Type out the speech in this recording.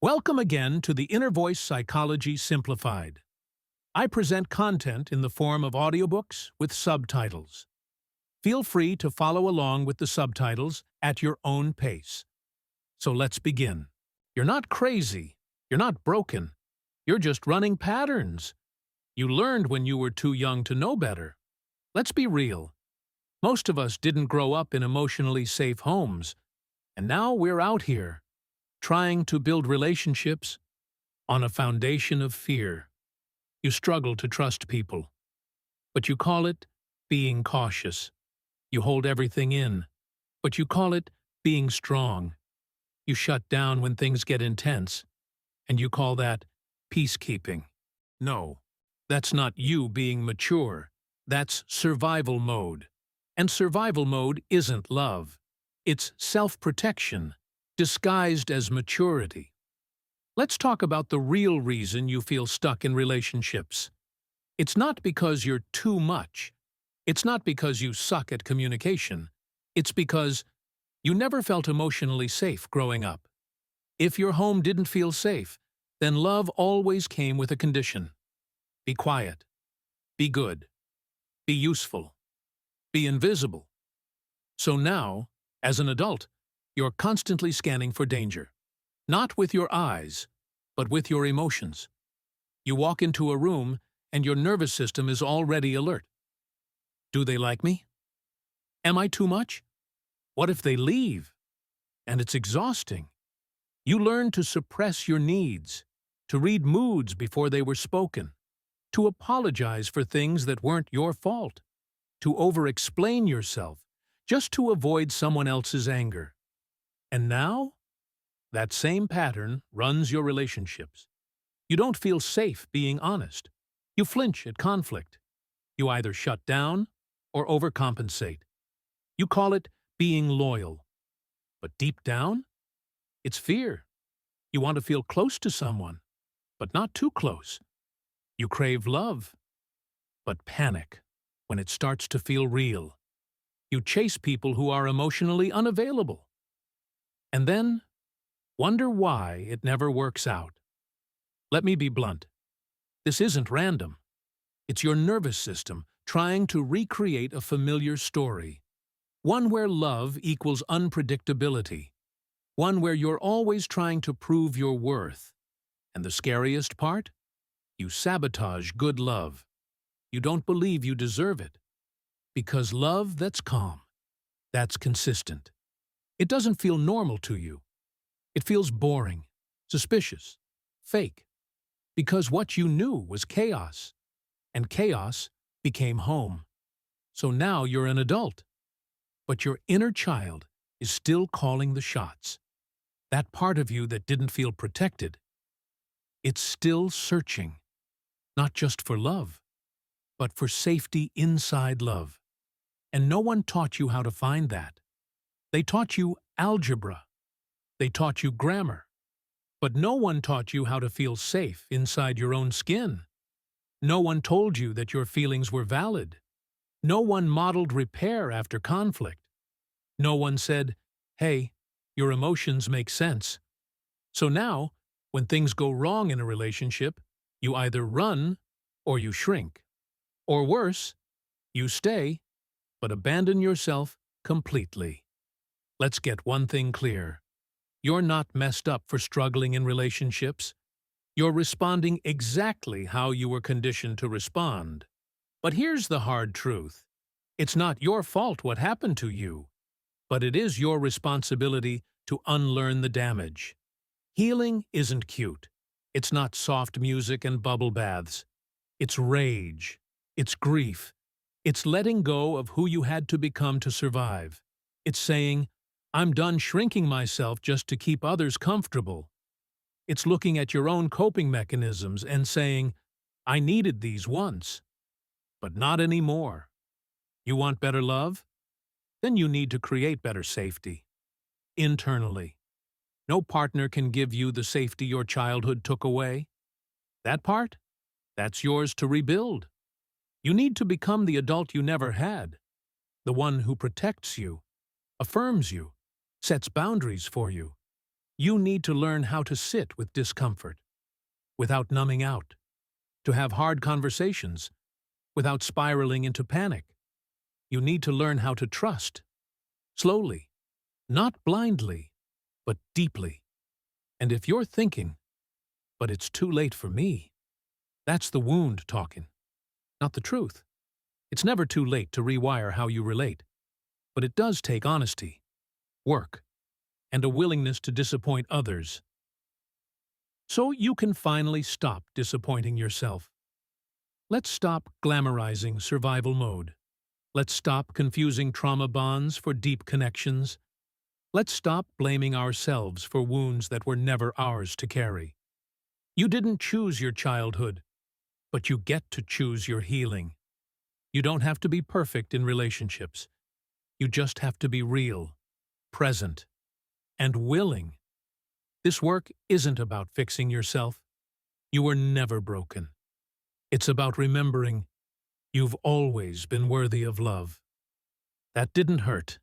Welcome again to the Inner Voice Psychology Simplified. I present content in the form of audiobooks with subtitles. Feel free to follow along with the subtitles at your own pace. So let's begin. You're not crazy. You're not broken. You're just running patterns. You learned when you were too young to know better. Let's be real. Most of us didn't grow up in emotionally safe homes, and now we're out here, trying to build relationships on a foundation of fear. You struggle to trust people, but you call it being cautious. You hold everything in, but you call it being strong. You shut down when things get intense, and you call that peacekeeping. No, that's not you being mature. That's survival mode. And survival mode isn't love. It's self-protection, disguised as maturity. Let's talk about the real reason you feel stuck in relationships. It's not because you're too much. It's not because you suck at communication. It's because you never felt emotionally safe growing up. If your home didn't feel safe, then love always came with a condition. Be quiet. Be good. Be useful. Be invisible. So now, as an adult, you're constantly scanning for danger. Not with your eyes, but with your emotions. You walk into a room and your nervous system is already alert. Do they like me? Am I too much? What if they leave? And it's exhausting. You learn to suppress your needs, to read moods before they were spoken, to apologize for things that weren't your fault, to over-explain yourself just to avoid someone else's anger. And now, that same pattern runs your relationships. You don't feel safe being honest. You flinch at conflict. You either shut down or overcompensate. You call it being loyal. But deep down, it's fear. You want to feel close to someone, but not too close. You crave love, but panic when it starts to feel real. You chase people who are emotionally unavailable. And then, wonder why it never works out. Let me be blunt. This isn't random. It's your nervous system trying to recreate a familiar story. One where love equals unpredictability. One where you're always trying to prove your worth. And the scariest part? You sabotage good love. You don't believe you deserve it. Because love that's calm, that's consistent. It doesn't feel normal to you. It feels boring, suspicious, fake. Because what you knew was chaos, and chaos became home. So now you're an adult, but your inner child is still calling the shots. That part of you that didn't feel protected, it's still searching, not just for love, but for safety inside love. And no one taught you how to find that. They taught you algebra. They taught you grammar. But no one taught you how to feel safe inside your own skin. No one told you that your feelings were valid. No one modeled repair after conflict. No one said, hey, your emotions make sense. So now, when things go wrong in a relationship, you either run or you shrink. Or worse, you stay, but abandon yourself completely. Let's get one thing clear. You're not messed up for struggling in relationships. You're responding exactly how you were conditioned to respond. But here's the hard truth. It's not your fault what happened to you, but it is your responsibility to unlearn the damage. Healing isn't cute. It's not soft music and bubble baths. It's rage. It's grief. It's letting go of who you had to become to survive. It's saying, I'm done shrinking myself just to keep others comfortable. It's looking at your own coping mechanisms and saying, I needed these once, but not anymore. You want better love? Then you need to create better safety. Internally. No partner can give you the safety your childhood took away. That part? That's yours to rebuild. You need to become the adult you never had, the one who protects you, affirms you, sets boundaries for you, You need to learn how to sit with discomfort without numbing out, to have hard conversations without spiraling into panic. You need to learn how to trust, slowly, not blindly, but deeply. And if you're thinking, but it's too late for me, that's the wound talking, not the truth. It's never too late to rewire how you relate, but it does take honesty, work, and a willingness to disappoint others. So you can finally stop disappointing yourself. Let's stop glamorizing survival mode. Let's stop confusing trauma bonds for deep connections. Let's stop blaming ourselves for wounds that were never ours to carry. You didn't choose your childhood, but you get to choose your healing. You don't have to be perfect in relationships. You just have to be real, present, and willing. This work isn't about fixing yourself. You were never broken. It's about remembering you've always been worthy of love. That didn't hurt.